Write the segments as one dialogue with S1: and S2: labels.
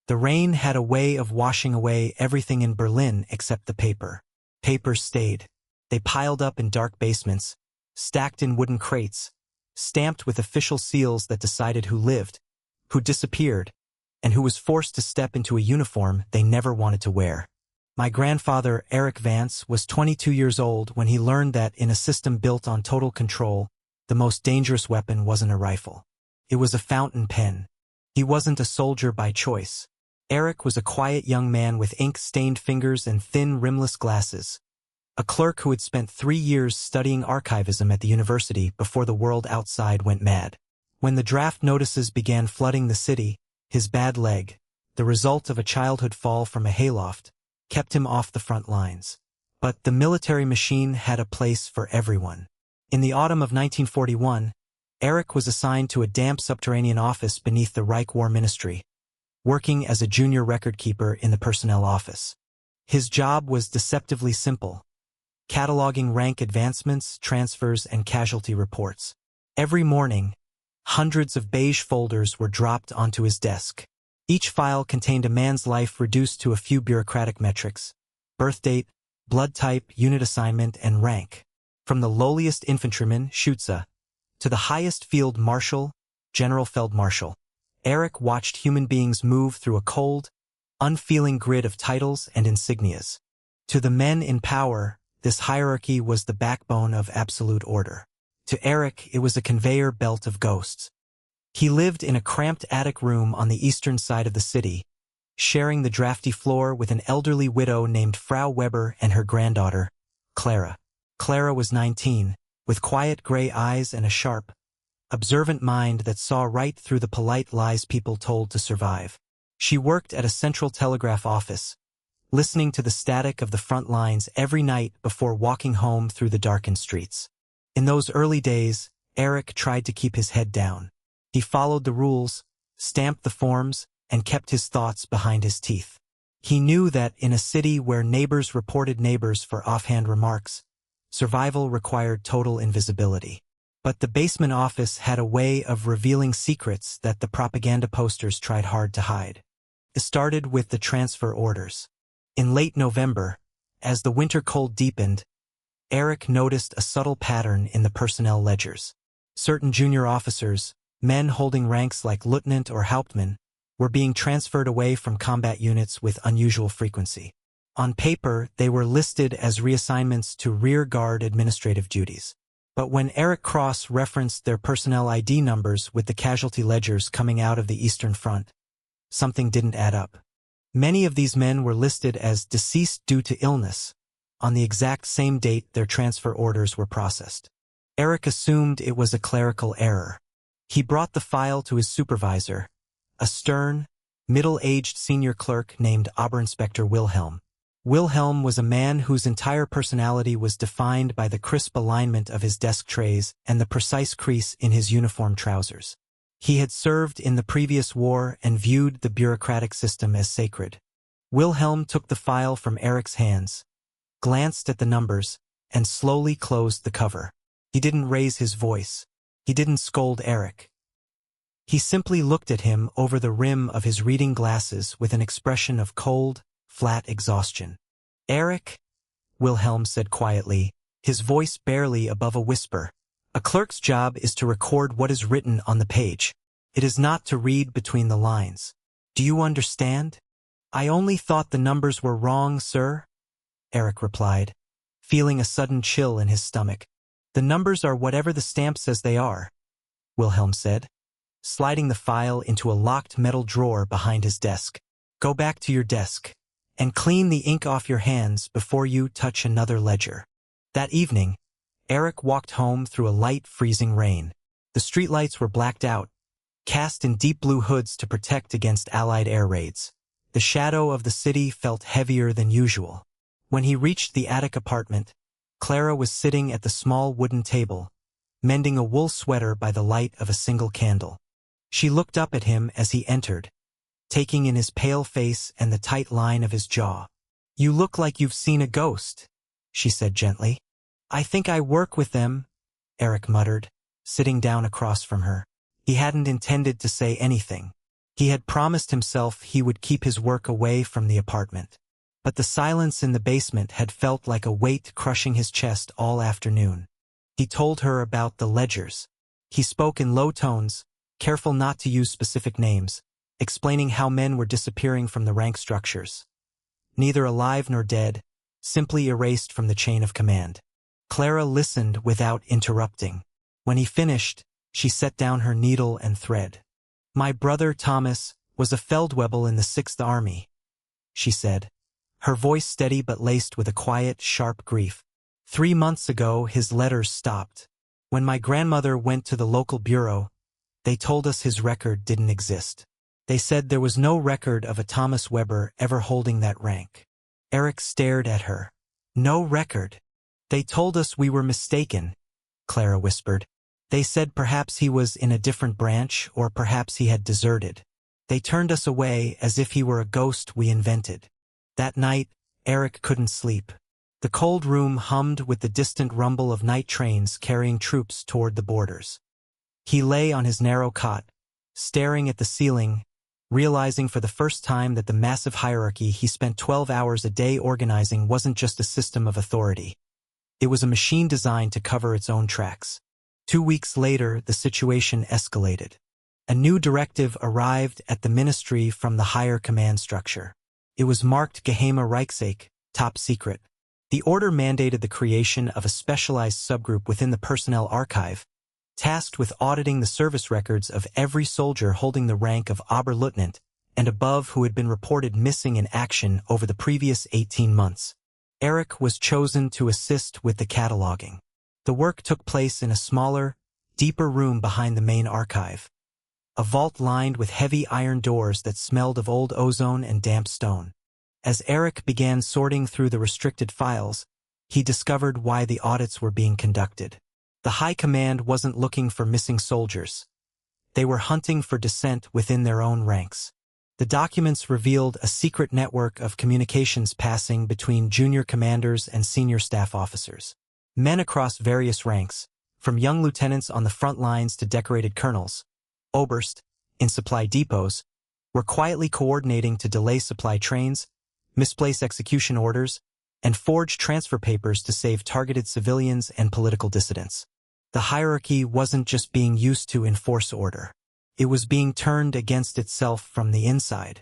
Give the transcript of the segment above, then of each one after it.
S1: The rain had a way of washing away everything in Berlin except the paper. Papers stayed. They piled up in dark basements, stacked in wooden crates, stamped with official seals that decided who lived, who disappeared, and who was forced to step into a uniform they never wanted to wear. My grandfather, Eric Vance, was 22 years old when he learned that in a system built on total control, the most dangerous weapon wasn't a rifle. It was a fountain pen. He wasn't a soldier by choice. Eric was a quiet young man with ink-stained fingers and thin, rimless glasses. A clerk who had spent 3 years studying archivism at the university before the world outside went mad. When the draft notices began flooding the city, his bad leg, the result of a childhood fall from a hayloft, kept him off the front lines. But the military machine had a place for everyone. In the autumn of 1941, Eric was assigned to a damp subterranean office beneath the Reich War Ministry, working as a junior record keeper in the personnel office. His job was deceptively simple, cataloging rank advancements, transfers, and casualty reports. Every morning, hundreds of beige folders were dropped onto his desk. Each file contained a man's life reduced to a few bureaucratic metrics: birth date, blood type, unit assignment, and rank. From the lowliest infantryman, Schütze, to the highest field marshal, General Feldmarschall, Eric watched human beings move through a cold, unfeeling grid of titles and insignias. To the men in power, this hierarchy was the backbone of absolute order. To Eric, it was a conveyor belt of ghosts. He lived in a cramped attic room on the eastern side of the city, sharing the drafty floor with an elderly widow named Frau Weber and her granddaughter, Clara. Clara was 19, with quiet gray eyes and a sharp, observant mind that saw right through the polite lies people told to survive. She worked at a central telegraph office, listening to the static of the front lines every night before walking home through the darkened streets. In those early days, Eric tried to keep his head down. He followed the rules, stamped the forms, and kept his thoughts behind his teeth. He knew that in a city where neighbors reported neighbors for offhand remarks, survival required total invisibility. But the basement office had a way of revealing secrets that the propaganda posters tried hard to hide. It started with the transfer orders. In late November, as the winter cold deepened, Eric noticed a subtle pattern in the personnel ledgers. Certain junior officers, men holding ranks like lieutenant or hauptmann, were being transferred away from combat units with unusual frequency. On paper, they were listed as reassignments to rear guard administrative duties. But when Eric cross-referenced their personnel ID numbers with the casualty ledgers coming out of the Eastern Front, something didn't add up. Many of these men were listed as deceased due to illness, on the exact same date their transfer orders were processed. Eric assumed it was a clerical error. He brought the file to his supervisor, a stern, middle-aged senior clerk named Oberinspector Wilhelm. Wilhelm was a man whose entire personality was defined by the crisp alignment of his desk trays and the precise crease in his uniform trousers. He had served in the previous war and viewed the bureaucratic system as sacred. Wilhelm took the file from Eric's hands, glanced at the numbers, and slowly closed the cover. He didn't raise his voice. He didn't scold Eric. He simply looked at him over the rim of his reading glasses with an expression of cold, flat exhaustion. "Eric," Wilhelm said quietly, his voice barely above a whisper, "a clerk's job is to record what is written on the page. It is not to read between the lines. Do you understand?" "I only thought the numbers were wrong, sir," Eric replied, feeling a sudden chill in his stomach. "The numbers are whatever the stamp says they are," Wilhelm said, sliding the file into a locked metal drawer behind his desk. "Go back to your desk and clean the ink off your hands before you touch another ledger." That evening, Eric walked home through a light, freezing rain. The streetlights were blacked out, cast in deep blue hoods to protect against Allied air raids. The shadow of the city felt heavier than usual. When he reached the attic apartment, Clara was sitting at the small wooden table, mending a wool sweater by the light of a single candle. She looked up at him as he entered, taking in his pale face and the tight line of his jaw. "You look like you've seen a ghost," she said gently. "I think I work with them," Eric muttered, sitting down across from her. He hadn't intended to say anything. He had promised himself he would keep his work away from the apartment. But the silence in the basement had felt like a weight crushing his chest all afternoon. He told her about the ledgers. He spoke in low tones, careful not to use specific names, explaining how men were disappearing from the rank structures. Neither alive nor dead, simply erased from the chain of command. Clara listened without interrupting. When he finished, she set down her needle and thread. "My brother Thomas was a Feldwebel in the 6th Army," she said, her voice steady but laced with a quiet, sharp grief. "3 months ago his letters stopped. When my grandmother went to the local bureau, they told us his record didn't exist. They said there was no record of a Thomas Weber ever holding that rank." Eric stared at her. "No record? They told us we were mistaken," Clara whispered. "They said perhaps he was in a different branch, or perhaps he had deserted. They turned us away as if he were a ghost we invented." That night, Eric couldn't sleep. The cold room hummed with the distant rumble of night trains carrying troops toward the borders. He lay on his narrow cot, staring at the ceiling, realizing for the first time that the massive hierarchy he spent 12 hours a day organizing wasn't just a system of authority. It was a machine designed to cover its own tracks. 2 weeks later, the situation escalated. A new directive arrived at the ministry from the higher command structure. It was marked Geheime Reichsake, top secret. The order mandated the creation of a specialized subgroup within the personnel archive, tasked with auditing the service records of every soldier holding the rank of Oberleutnant and above who had been reported missing in action over the previous 18 months. Eric was chosen to assist with the cataloging. The work took place in a smaller, deeper room behind the main archive. A vault lined with heavy iron doors that smelled of old ozone and damp stone. As Eric began sorting through the restricted files, he discovered why the audits were being conducted. The High Command wasn't looking for missing soldiers. They were hunting for dissent within their own ranks. The documents revealed a secret network of communications passing between junior commanders and senior staff officers. Men across various ranks, from young lieutenants on the front lines to decorated colonels, Oberst, in supply depots, were quietly coordinating to delay supply trains, misplace execution orders, and forge transfer papers to save targeted civilians and political dissidents. The hierarchy wasn't just being used to enforce order. It was being turned against itself from the inside.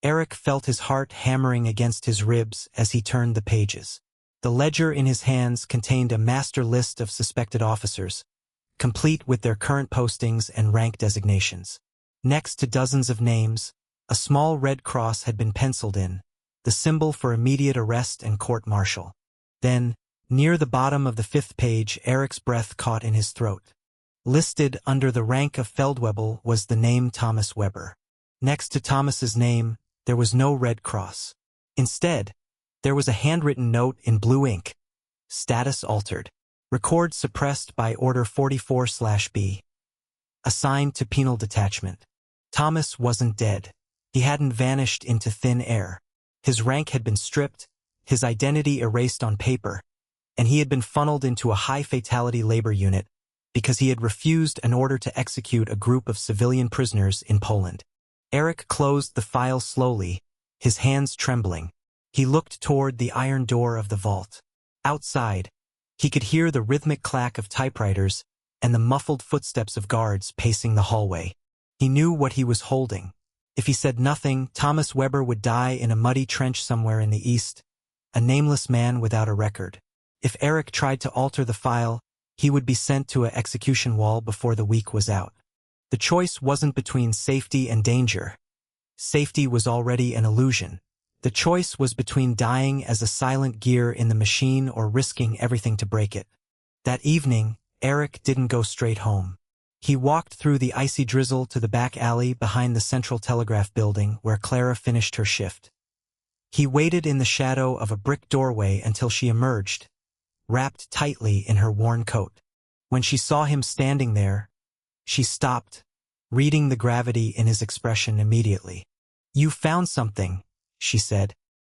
S1: Eric felt his heart hammering against his ribs as he turned the pages. The ledger in his hands contained a master list of suspected officers, complete with their current postings and rank designations. Next to dozens of names, a small red cross had been penciled in, the symbol for immediate arrest and court-martial. Then, near the bottom of the 5th page, Eric's breath caught in his throat. Listed under the rank of Feldwebel was the name Thomas Weber. Next to Thomas's name, there was no red cross. Instead, there was a handwritten note in blue ink. Status altered. Record suppressed by Order 44/B. Assigned to penal detachment. Thomas wasn't dead. He hadn't vanished into thin air. His rank had been stripped, his identity erased on paper, and he had been funneled into a high-fatality labor unit because he had refused an order to execute a group of civilian prisoners in Poland. Eric closed the file slowly, his hands trembling. He looked toward the iron door of the vault. Outside, he could hear the rhythmic clack of typewriters and the muffled footsteps of guards pacing the hallway. He knew what he was holding. If he said nothing, Thomas Weber would die in a muddy trench somewhere in the east, a nameless man without a record. If Eric tried to alter the file, he would be sent to an execution wall before the week was out. The choice wasn't between safety and danger. Safety was already an illusion. The choice was between dying as a silent gear in the machine or risking everything to break it. That evening, Eric didn't go straight home. He walked through the icy drizzle to the back alley behind the Central Telegraph building where Clara finished her shift. He waited in the shadow of a brick doorway until she emerged, wrapped tightly in her worn coat. When she saw him standing there, she stopped, reading the gravity in his expression immediately. "You found something," she said.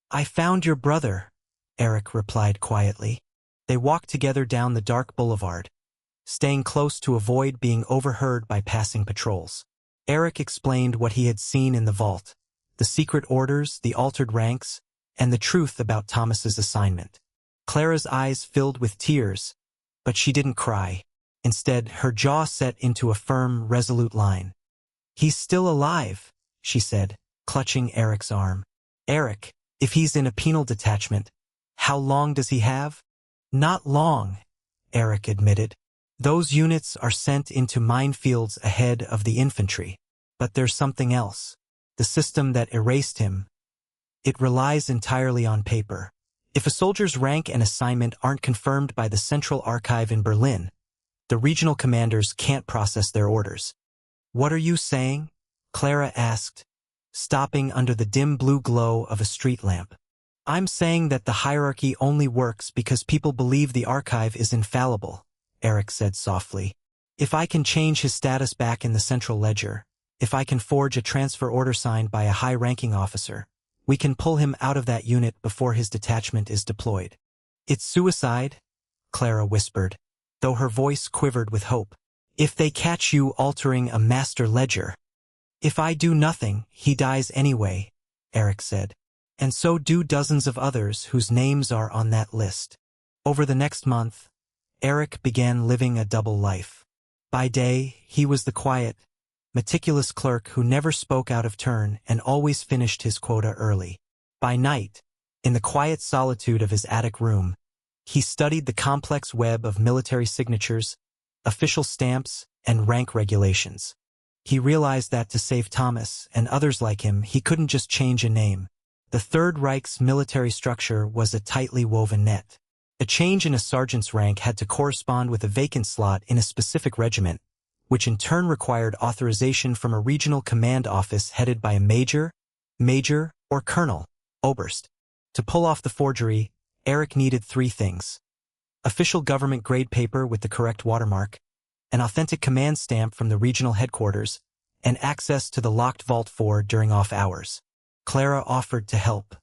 S1: "I found your brother," Eric replied quietly. They walked together down the dark boulevard, staying close to avoid being overheard by passing patrols. Eric explained what he had seen in the vault, the secret orders, the altered ranks, and the truth about Thomas's assignment. Clara's eyes filled with tears, but she didn't cry. Instead, her jaw set into a firm, resolute line. "He's still alive," she said, clutching Eric's arm. "Eric, if he's in a penal detachment, how long does he have?" "Not long," Eric admitted. "Those units are sent into minefields ahead of the infantry. But there's something else. The system that erased him. It relies entirely on paper. If a soldier's rank and assignment aren't confirmed by the Central Archive in Berlin, the regional commanders can't process their orders." "What are you saying?" Clara asked, stopping under the dim blue glow of a street lamp. "I'm saying that the hierarchy only works because people believe the archive is infallible," Eric said softly. "If I can change his status back in the central ledger, if I can forge a transfer order signed by a high-ranking officer, we can pull him out of that unit before his detachment is deployed." "It's suicide," Clara whispered, though her voice quivered with hope. "If they catch you altering a master ledger." "If I do nothing, he dies anyway," Eric said. "And so do dozens of others whose names are on that list." Over the next month, Eric began living a double life. By day, he was the quiet, meticulous clerk who never spoke out of turn and always finished his quota early. By night, in the quiet solitude of his attic room, he studied the complex web of military signatures, official stamps, and rank regulations. He realized that to save Thomas and others like him, he couldn't just change a name. The Third Reich's military structure was a tightly woven net. A change in a sergeant's rank had to correspond with a vacant slot in a specific regiment, which in turn required authorization from a regional command office headed by a major, or colonel, oberst. To pull off the forgery, Eric needed three things: official government grade paper with the correct watermark, an authentic command stamp from the regional headquarters, and access to the locked Vault 4 during off hours. Clara offered to help.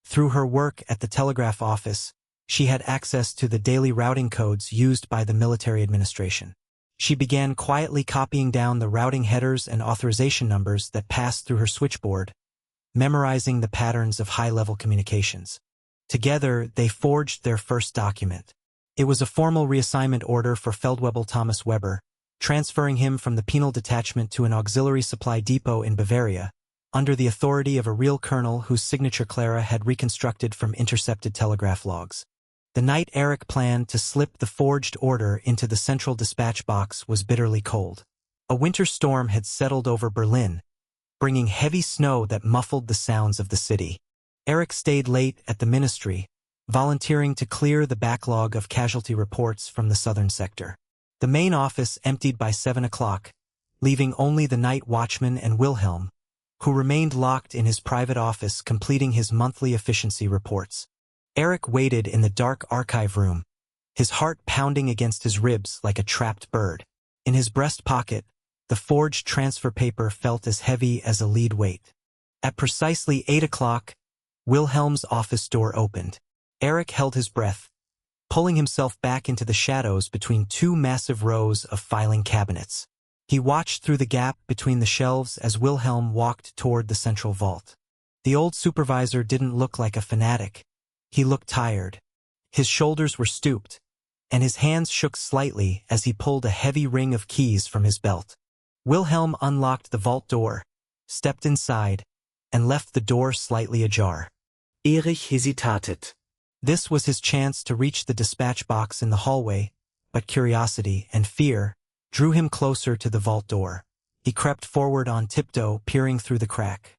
S1: Through her work at the telegraph office, she had access to the daily routing codes used by the military administration. She began quietly copying down the routing headers and authorization numbers that passed through her switchboard, memorizing the patterns of high-level communications. Together, they forged their first document. It was a formal reassignment order for Feldwebel Thomas Weber, transferring him from the penal detachment to an auxiliary supply depot in Bavaria, under the authority of a real colonel whose signature Clara had reconstructed from intercepted telegraph logs. The night Eric planned to slip the forged order into the central dispatch box was bitterly cold. A winter storm had settled over Berlin, bringing heavy snow that muffled the sounds of the city. Eric stayed late at the ministry, volunteering to clear the backlog of casualty reports from the southern sector. The main office emptied by 7 o'clock, leaving only the night watchman and Wilhelm, who remained locked in his private office completing his monthly efficiency reports. Eric waited in the dark archive room, his heart pounding against his ribs like a trapped bird. In his breast pocket, the forged transfer paper felt as heavy as a lead weight. At precisely 8 o'clock, Wilhelm's office door opened. Eric held his breath, pulling himself back into the shadows between two massive rows of filing cabinets. He watched through the gap between the shelves as Wilhelm walked toward the central vault. The old supervisor didn't look like a fanatic. He looked tired. His shoulders were stooped, and his hands shook slightly as he pulled a heavy ring of keys from his belt. Wilhelm unlocked the vault door, stepped inside, and left the door slightly ajar.
S2: Erich hesitated.
S1: This was his chance to reach the dispatch box in the hallway, but curiosity and fear drew him closer to the vault door. He crept forward on tiptoe, peering through the crack.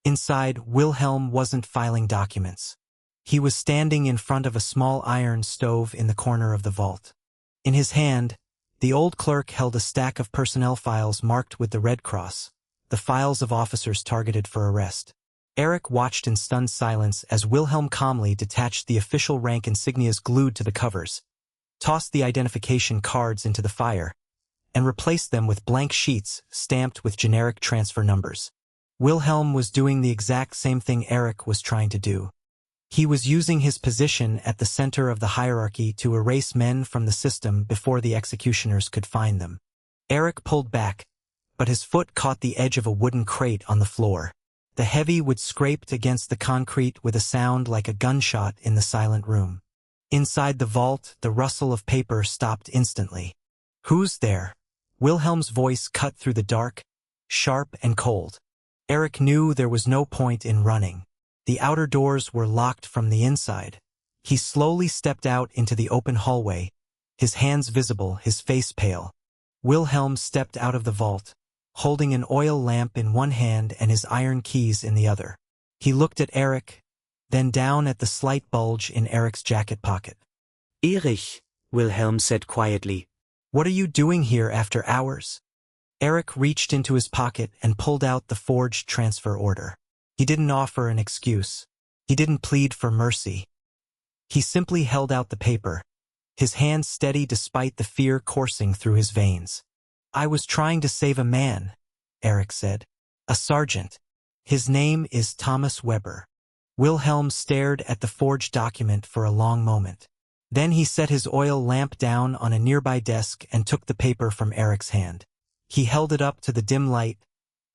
S1: Inside, Wilhelm wasn't filing documents. He was standing in front of a small iron stove in the corner of the vault. In his hand, the old clerk held a stack of personnel files marked with the Red Cross, the files of officers targeted for arrest. Eric watched in stunned silence as Wilhelm calmly detached the official rank insignias glued to the covers, tossed the identification cards into the fire, and replaced them with blank sheets stamped with generic transfer numbers. Wilhelm was doing the exact same thing Eric was trying to do. He was using his position at the center of the hierarchy to erase men from the system before the executioners could find them. Eric pulled back, but his foot caught the edge of a wooden crate on the floor. The heavy wood scraped against the concrete with a sound like a gunshot in the silent room. Inside the vault, the rustle of paper stopped instantly. "Who's there?" Wilhelm's voice cut through the dark, sharp and cold. Eric knew there was no point in running. The outer doors were locked from the inside. He slowly stepped out into the open hallway, his hands visible, his face pale. Wilhelm stepped out of the vault, holding an oil lamp in one hand and his iron keys in the other. He looked at Eric, then down at the slight bulge in Eric's jacket pocket.
S2: Erich, Wilhelm said quietly.
S1: "What are you doing here after hours?" Eric reached into his pocket and pulled out the forged transfer order. He didn't offer an excuse. He didn't plead for mercy. He simply held out the paper, his hand steady despite the fear coursing through his veins. "I was trying to save a man," Eric said. "A sergeant. His name is Thomas Weber." Wilhelm stared at the forged document for a long moment. Then he set his oil lamp down on a nearby desk and took the paper from Eric's hand. He held it up to the dim light,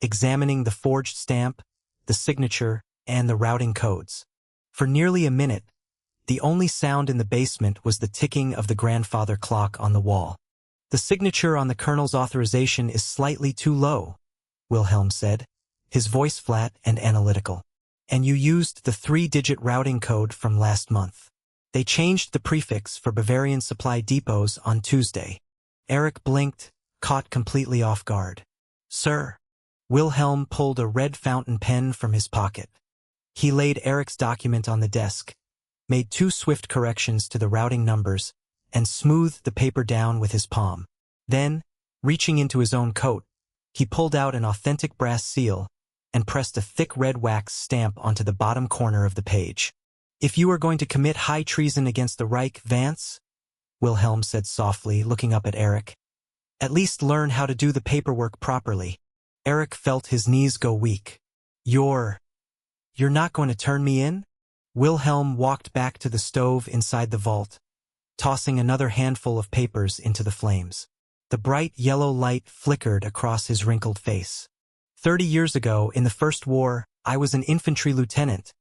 S1: examining the forged stamp, the signature, and the routing codes. For nearly a minute, the only sound in the basement was the ticking of the grandfather clock on the wall. "The signature on the colonel's authorization is slightly too low," Wilhelm said, his voice flat and analytical. "And you used the 3-digit routing code from last month. They changed the prefix for Bavarian supply depots on Tuesday." Eric blinked, caught completely off guard. "Sir." Wilhelm pulled a red fountain pen from his pocket. He laid Eric's document on the desk, made 2 swift corrections to the routing numbers, and smoothed the paper down with his palm. Then, reaching into his own coat, he pulled out an authentic brass seal and pressed a thick red wax stamp onto the bottom corner of the page. "If you are going to commit high treason against the Reich, Vance," Wilhelm said softly, looking up at Eric, "at least learn how to do the paperwork properly." Eric felt his knees go weak. You're not going to turn me in?" Wilhelm walked back to the stove inside the vault, tossing another handful of papers into the flames. The bright yellow light flickered across his wrinkled face. 30 years ago, in the First War, I was an infantry lieutenant,"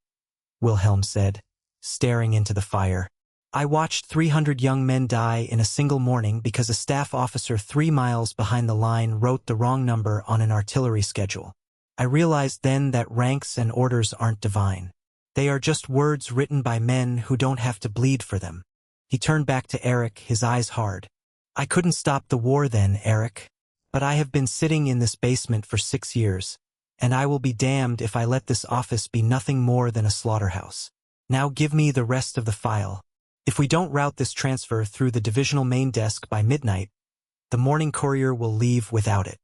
S1: Wilhelm said, staring into the fire. "I watched 300 young men die in a single morning because a staff officer 3 miles behind the line wrote the wrong number on an artillery schedule. I realized then that ranks and orders aren't divine. They are just words written by men who don't have to bleed for them." He turned back to Eric, his eyes hard. "I couldn't stop the war then, Eric. But I have been sitting in this basement for 6 years, and I will be damned if I let this office be nothing more than a slaughterhouse. Now give me the rest of the file. If we don't route this transfer through the divisional main desk by midnight, the morning courier will leave without it."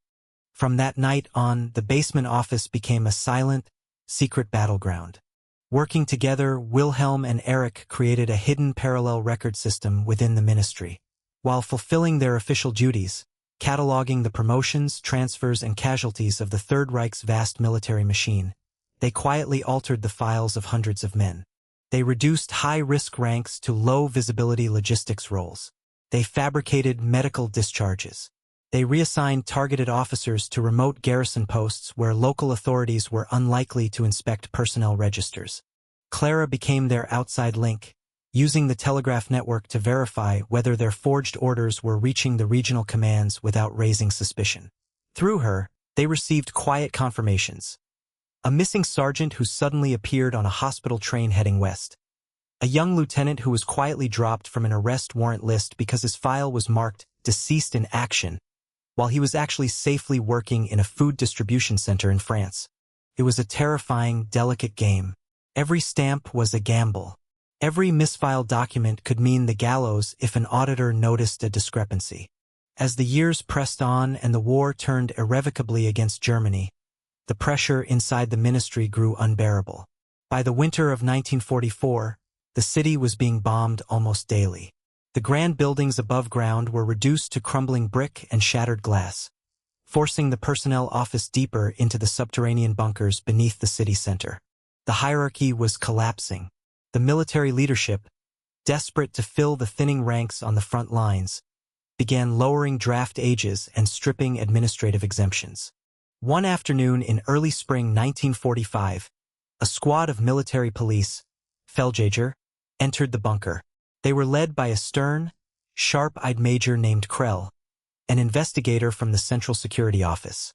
S1: From that night on, the basement office became a silent, secret battleground. Working together, Wilhelm and Eric created a hidden parallel record system within the ministry. While fulfilling their official duties, cataloging the promotions, transfers, and casualties of the Third Reich's vast military machine, they quietly altered the files of hundreds of men. They reduced high-risk ranks to low-visibility logistics roles. They fabricated medical discharges. They reassigned targeted officers to remote garrison posts where local authorities were unlikely to inspect personnel registers. Clara became their outside link, using the telegraph network to verify whether their forged orders were reaching the regional commands without raising suspicion. Through her, they received quiet confirmations. A missing sergeant who suddenly appeared on a hospital train heading west. A young lieutenant who was quietly dropped from an arrest warrant list because his file was marked "deceased in action," while he was actually safely working in a food distribution center in France. It was a terrifying, delicate game. Every stamp was a gamble. Every misfiled document could mean the gallows if an auditor noticed a discrepancy. As the years pressed on and the war turned irrevocably against Germany, the pressure inside the ministry grew unbearable. By the winter of 1944, the city was being bombed almost daily. The grand buildings above ground were reduced to crumbling brick and shattered glass, forcing the personnel office deeper into the subterranean bunkers beneath the city center. The hierarchy was collapsing. The military leadership, desperate to fill the thinning ranks on the front lines, began lowering draft ages and stripping administrative exemptions. One afternoon in early spring 1945, a squad of military police, Feldjäger, entered the bunker. They were led by a stern, sharp-eyed major named Krell, an investigator from the Central Security Office.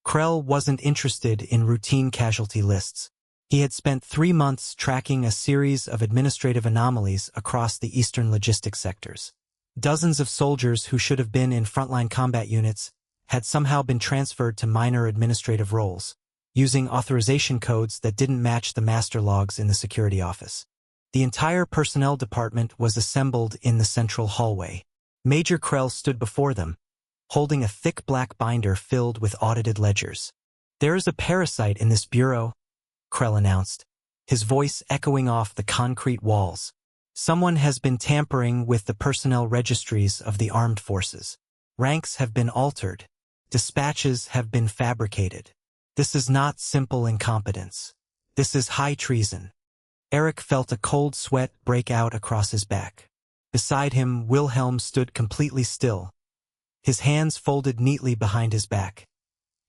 S1: Krell wasn't interested in routine casualty lists. He had spent 3 months tracking a series of administrative anomalies across the eastern logistics sectors. Dozens of soldiers who should have been in frontline combat units had somehow been transferred to minor administrative roles, using authorization codes that didn't match the master logs in the security office. The entire personnel department was assembled in the central hallway. Major Krell stood before them, holding a thick black binder filled with audited ledgers. "There is a parasite in this bureau," Krell announced, his voice echoing off the concrete walls. "Someone has been tampering with the personnel registries of the armed forces. Ranks have been altered. Dispatches have been fabricated. This is not simple incompetence. This is high treason." Eric felt a cold sweat break out across his back. Beside him, Wilhelm stood completely still, his hands folded neatly behind his back,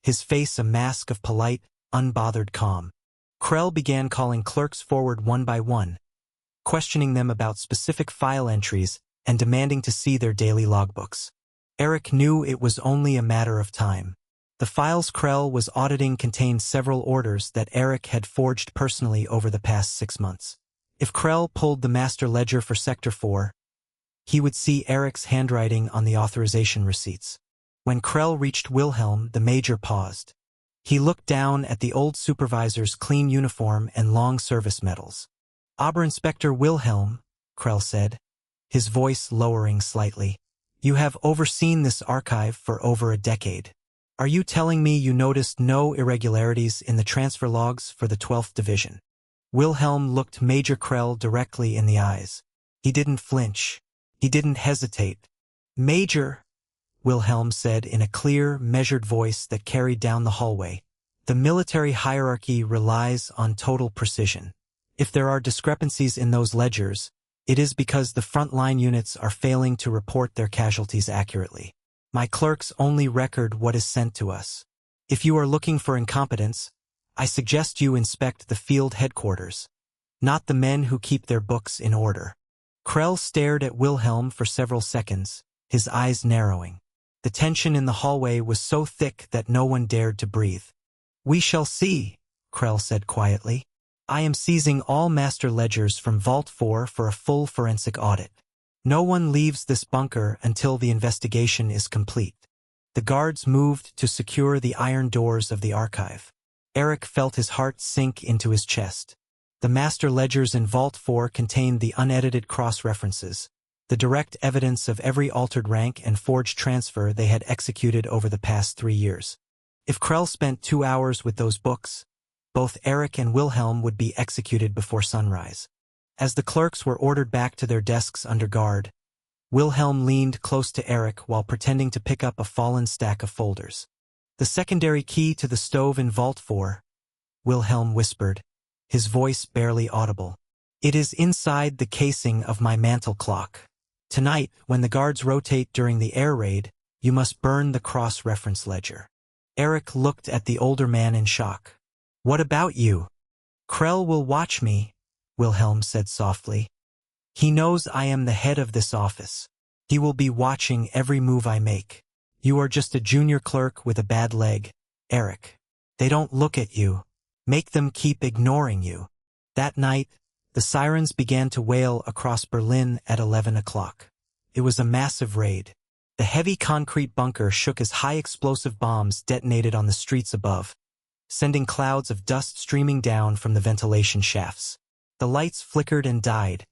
S1: his face a mask of polite, unbothered calm. Krell began calling clerks forward one by one, questioning them about specific file entries and demanding to see their daily logbooks. Eric knew it was only a matter of time. The files Krell was auditing contained several orders that Eric had forged personally over the past 6 months. If Krell pulled the master ledger for Sector 4, he would see Eric's handwriting on the authorization receipts. When Krell reached Wilhelm, the major paused. He looked down at the old supervisor's clean uniform and long service medals. "Oberinspector Wilhelm," Krell said, his voice lowering slightly, "you have overseen this archive for over a decade. Are you telling me you noticed no irregularities in the transfer logs for the 12th Division?" Wilhelm looked Major Krell directly in the eyes. He didn't flinch. He didn't hesitate. "Major," Wilhelm said in a clear, measured voice that carried down the hallway, "the military hierarchy relies on total precision. If there are discrepancies in those ledgers, it is because the frontline units are failing to report their casualties accurately. My clerks only record what is sent to us. If you are looking for incompetence, I suggest you inspect the field headquarters, not the men who keep their books in order." Krell stared at Wilhelm for several seconds, his eyes narrowing. The tension in the hallway was so thick that no one dared to breathe. "We shall see," Krell said quietly. "I am seizing all master ledgers from Vault 4 for a full forensic audit. No one leaves this bunker until the investigation is complete." The guards moved to secure the iron doors of the archive. Eric felt his heart sink into his chest. The master ledgers in Vault 4 contained the unedited cross-references, the direct evidence of every altered rank and forged transfer they had executed over the past 3 years. If Krell spent 2 hours with those books, both Eric and Wilhelm would be executed before sunrise. As the clerks were ordered back to their desks under guard, Wilhelm leaned close to Eric while pretending to pick up a fallen stack of folders. "The secondary key to the stove in Vault 4, Wilhelm whispered, his voice barely audible. "It is inside the casing of my mantel clock. Tonight, when the guards rotate during the air raid, you must burn the cross-reference ledger." Eric looked at the older man in shock. "What about you?" "Krell will watch me," Wilhelm said softly. "He knows I am the head of this office. He will be watching every move I make. You are just a junior clerk with a bad leg, Eric. They don't look at you. Make them keep ignoring you." That night, the sirens began to wail across Berlin at 11 o'clock. It was a massive raid. The heavy concrete bunker shook as high explosive bombs detonated on the streets above, sending clouds of dust streaming down from the ventilation shafts. The lights flickered and died,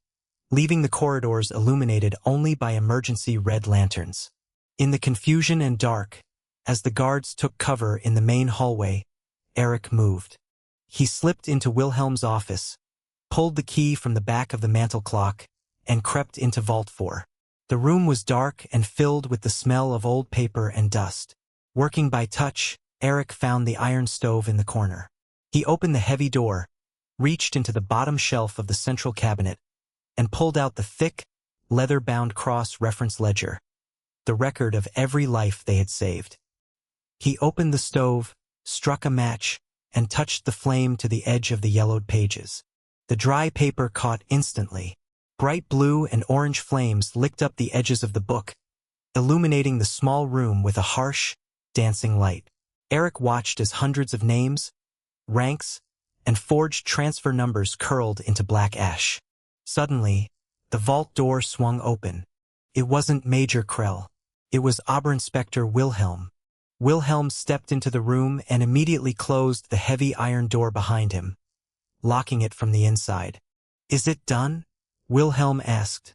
S1: leaving the corridors illuminated only by emergency red lanterns. In the confusion and dark, as the guards took cover in the main hallway, Eric moved. He slipped into Wilhelm's office, pulled the key from the back of the mantel clock, and crept into Vault 4. The room was dark and filled with the smell of old paper and dust. Working by touch, Eric found the iron stove in the corner. He opened the heavy door, reached into the bottom shelf of the central cabinet, and pulled out the thick, leather-bound cross-reference ledger. the record of every life they had saved. He opened the stove, struck a match, and touched the flame to the edge of the yellowed pages. The dry paper caught instantly. Bright blue and orange flames licked up the edges of the book, illuminating the small room with a harsh, dancing light. Eric watched as hundreds of names, ranks, and forged transfer numbers curled into black ash. Suddenly, the vault door swung open. It wasn't Major Krell. It was Oberinspector Wilhelm. Wilhelm stepped into the room and immediately closed the heavy iron door behind him, locking it from the inside. "Is it done?" Wilhelm asked,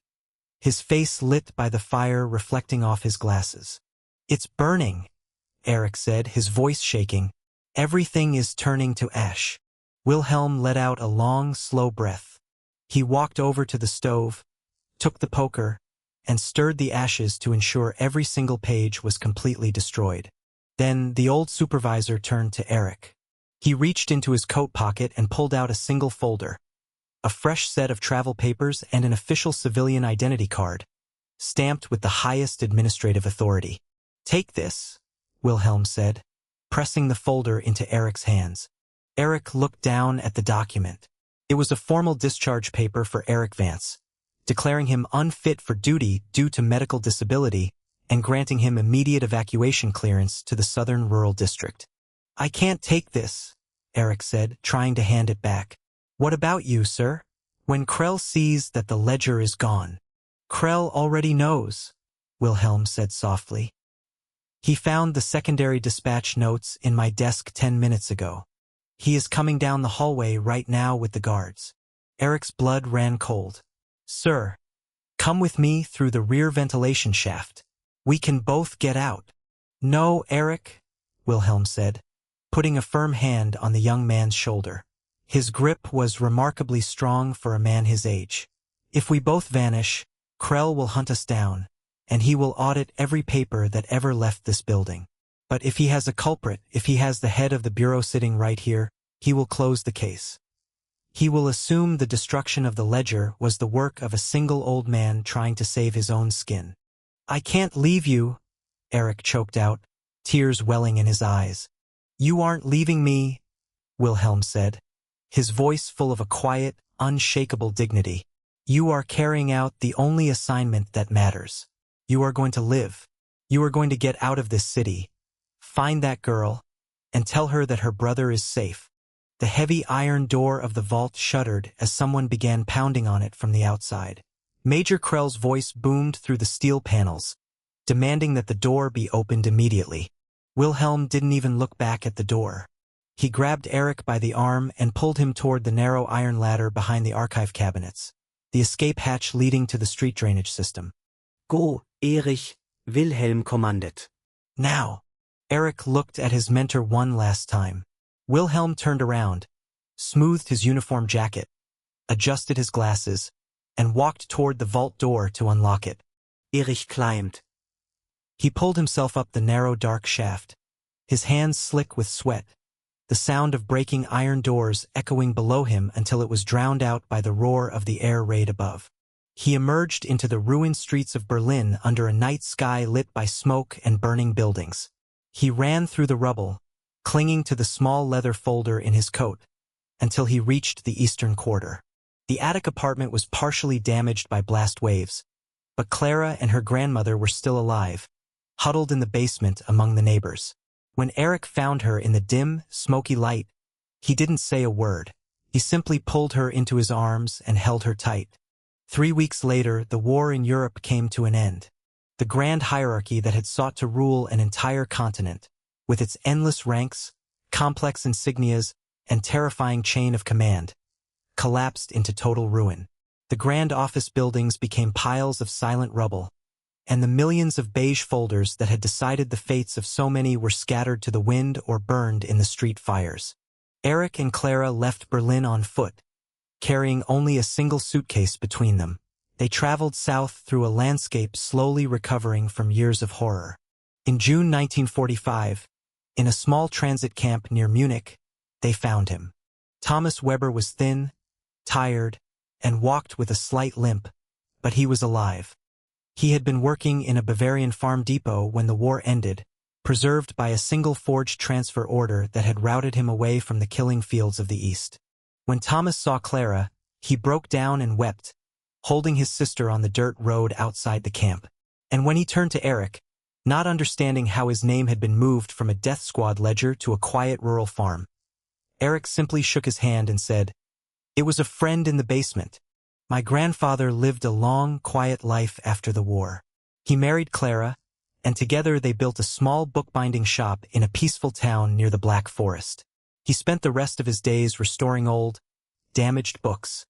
S1: his face lit by the fire reflecting off his glasses. "It's burning," Eric said, his voice shaking. "Everything is turning to ash." Wilhelm let out a long, slow breath. He walked over to the stove, took the poker, and stirred the ashes to ensure every single page was completely destroyed. Then the old supervisor turned to Eric. He reached into his coat pocket and pulled out a single folder, a fresh set of travel papers and an official civilian identity card, stamped with the highest administrative authority. "Take this," Wilhelm said, pressing the folder into Eric's hands. Eric looked down at the document. It was a formal discharge paper for Eric Vance, declaring him unfit for duty due to medical disability and granting him immediate evacuation clearance to the Southern Rural District. "I can't take this," Eric said, trying to hand it back. "What about you, sir?" "When Krell sees that the ledger is gone." "Krell already knows," Wilhelm said softly. "He found the secondary dispatch notes in my desk 10 minutes ago. He is coming down the hallway right now with the guards." Eric's blood ran cold. "Sir, come with me through the rear ventilation shaft. We can both get out." "No, Eric," Wilhelm said, putting a firm hand on the young man's shoulder. His grip was remarkably strong for a man his age. "If we both vanish, Krell will hunt us down, and he will audit every paper that ever left this building. But if he has a culprit, if he has the head of the bureau sitting right here, he will close the case. He will assume the destruction of the ledger was the work of a single old man trying to save his own skin." "I can't leave you," Eric choked out, tears welling in his eyes. "You aren't leaving me," Wilhelm said, his voice full of a quiet, unshakable dignity. "You are carrying out the only assignment that matters. You are going to live. You are going to get out of this city, find that girl, and tell her that her brother is safe." The heavy iron door of the vault shuddered as someone began pounding on it from the outside. Major Krell's voice boomed through the steel panels, demanding that the door be opened immediately. Wilhelm didn't even look back at the door. He grabbed Eric by the arm and pulled him toward the narrow iron ladder behind the archive cabinets, the escape hatch leading to the street drainage system.
S2: "Go, Erich," Wilhelm commanded.
S1: "Now." Eric looked at his mentor one last time. Wilhelm turned around, smoothed his uniform jacket, adjusted his glasses, and walked toward the vault door to unlock it.
S2: Erich climbed.
S1: He pulled himself up the narrow dark shaft, his hands slick with sweat, the sound of breaking iron doors echoing below him until it was drowned out by the roar of the air raid above. He emerged into the ruined streets of Berlin under a night sky lit by smoke and burning buildings. He ran through the rubble, clinging to the small leather folder in his coat, until he reached the eastern quarter. The attic apartment was partially damaged by blast waves, but Clara and her grandmother were still alive, huddled in the basement among the neighbors. When Eric found her in the dim, smoky light, he didn't say a word. He simply pulled her into his arms and held her tight. 3 weeks later, the war in Europe came to an end. The grand hierarchy that had sought to rule an entire continent, with its endless ranks, complex insignias, and terrifying chain of command, collapsed into total ruin. The grand office buildings became piles of silent rubble, and the millions of beige folders that had decided the fates of so many were scattered to the wind or burned in the street fires. Eric and Clara left Berlin on foot, carrying only a single suitcase between them. They traveled south through a landscape slowly recovering from years of horror. In June 1945, in a small transit camp near Munich, they found him. Thomas Weber was thin, tired, and walked with a slight limp, but he was alive. He had been working in a Bavarian farm depot when the war ended, preserved by a single forged transfer order that had routed him away from the killing fields of the East. When Thomas saw Clara, he broke down and wept, holding his sister on the dirt road outside the camp. And when he turned to Eric, not understanding how his name had been moved from a death squad ledger to a quiet rural farm, Eric simply shook his hand and said, "It was a friend in the basement. My grandfather lived a long, quiet life after the war. He married Clara, and together they built a small bookbinding shop in a peaceful town near the Black Forest. He spent the rest of his days restoring old, damaged books,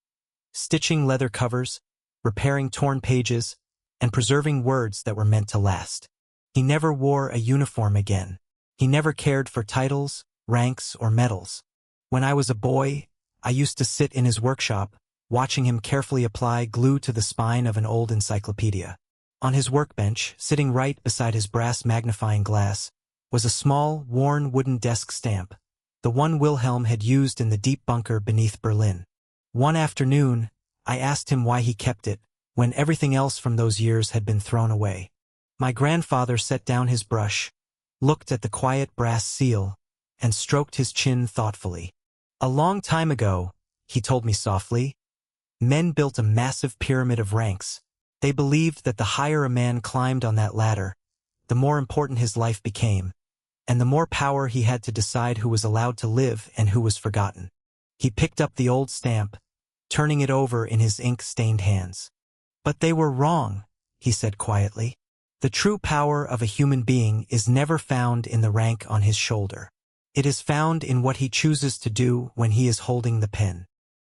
S1: stitching leather covers, repairing torn pages, and preserving words that were meant to last. He never wore a uniform again. He never cared for titles, ranks, or medals. When I was a boy, I used to sit in his workshop, watching him carefully apply glue to the spine of an old encyclopedia. On his workbench, sitting right beside his brass magnifying glass, was a small, worn wooden desk stamp, the one Wilhelm had used in the deep bunker beneath Berlin. One afternoon, I asked him why he kept it, when everything else from those years had been thrown away. My grandfather set down his brush, looked at the quiet brass seal, and stroked his chin thoughtfully. A long time ago, he told me softly, men built a massive pyramid of ranks. They believed that the higher a man climbed on that ladder, the more important his life became, and the more power he had to decide who was allowed to live and who was forgotten. He picked up the old stamp, turning it over in his ink-stained hands. "But they were wrong," he said quietly. "The true power of a human being is never found in the rank on his shoulder. It is found in what he chooses to do when he is holding the pen."